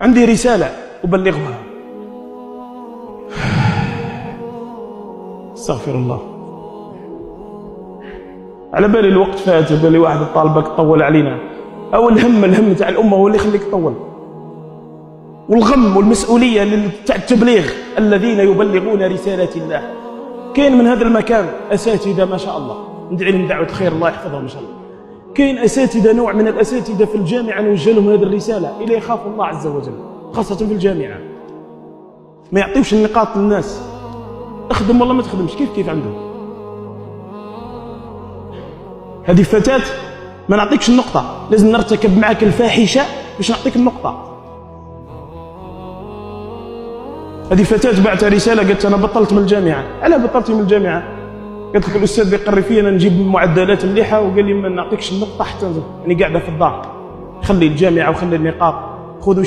عندي رسالة أبلغها. استغفر الله، على بالي الوقت فات، على بالي واحد طالبك تطول علينا، أو الهم تاع الأمة هو اللي يخليك تطول، والغم والمسؤولية تاع التبليغ الذين يبلغون رسالة الله. كاين من هذا المكان أساتذة ما شاء الله، ندعي لهم دعوة الخير، الله يحفظهم إن شاء الله. كاين أساتذة، نوع من الأساتذة في الجامعة نوجه لهم هذه الرسالة إلى يخافوا الله عز وجل، خاصة في الجامعة، ما يعطيوش النقاط للناس، اخدم والله ما تخدمش، كيف عندهم. هذه فتاة ما نعطيكش النقطة، لازم نرتكب معك الفاحشة باش نعطيك النقطة. هذه فتاة بعت رسالة قالت أنا بطلت من الجامعة. علاه بطلتي من الجامعة؟ قالت لك الأستاذ بيقري فيا أنا نجيب معدلات مليحة، وقال لي ما نعطيكش النقطة حتى يعني قاعدة في الدار، خلي الجامعة وخلي النقاط، خذوا